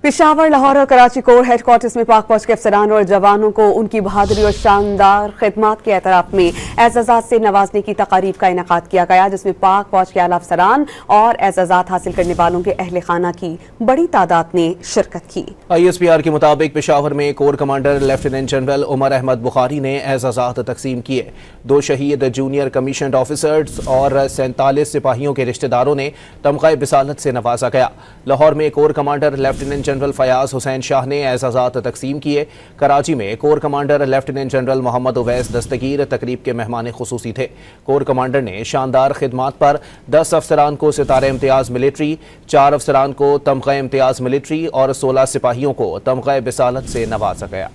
पेशावर, लाहौर और Karachi core headquarters में पाक फौज के अफसरान और जवानों को उनकी बहादुरी और शानदार खिदमत के एतराफ में एजाज़ात से नवाजने की तकारीब का इनेकाद किया गया, जिसमें पाक फौज के आला अफसरान और एजाज़ात हासिल करने वालों के अहले खाना की बड़ी तादाद ने शिरकत की। ISPR के मुताबिक पेशावर में corps commander lieutenant general Umar Ahmad Bukhari ने एजाज़ात तकसीम किए। 2 शहीद जूनियर कमीशन्ड ऑफिसर्स और 47 सिपाहियों के रिश्तेदारों ने तमग़ा बिसालत से नवाजा गया। लाहौर में corps commander lieutenant general Fayyaz Hussain Shah ने एजाज़ात तकसीम किए। कराची में corps commander lieutenant general Mohammad Uwais Dastgir तकरीब के मेहमान खुसूसी थे। कोर कमांडर ने शानदार खिदमात पर 10 अफसरान को सितारे इम्तियाज़ मिलिट्री, 4 अफसरान को तमग़ा इम्तियाज़ मिलिट्री और 16 सिपाहियों को तमग़ा बिसालत से नवाजा गया।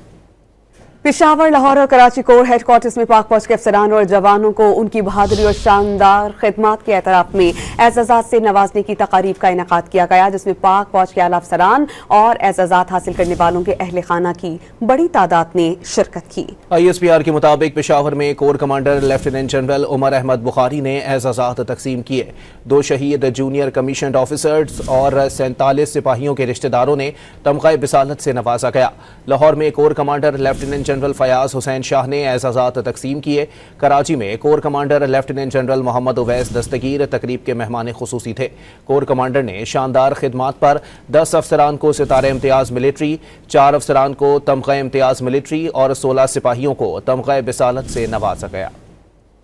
पेशावर, लाहौर और कराची कोर हेडक्वार्टर्स में पाक फौज के अफसरान और जवानों को उनकी बहादुरी और शानदार खिदमत के एतराफ में एजाज़ात से नवाजने की तकारीब का इनेकाद किया गया, जिसमें पाक फौज के आला अफसरान और एजाज़ात हासिल करने वालों के अहले खाना की बड़ी तादाद ने शिरकत की। ISPR के मुताबिक पेशावर में corps commander lieutenant general Umar Ahmad Bukhari ने एजाज़ात तकसीम किए। 2 शहीद जूनियर कमीशन्ड ऑफिसर्स और 47 सिपाहियों के रिश्तेदारों ने तमग़ा बिसालत से नवाजा गया। लाहौर में corps commander lieutenant general Fayyaz Hussain Shah ने एजाज़ात तकसीम किए। कराची में corps commander lieutenant general Mohammad Uwais Dastgir तकरीब के मेहमान खुसूसी थे। कोर कमांडर ने शानदार खिदमात पर 10 अफसरान को सितारे इम्तियाज़ मिलिट्री, 4 अफसरान को तमग़ा इम्तियाज़ मिलिट्री और 16 सिपाहियों को तमग़ा बिसालत से नवाजा गया।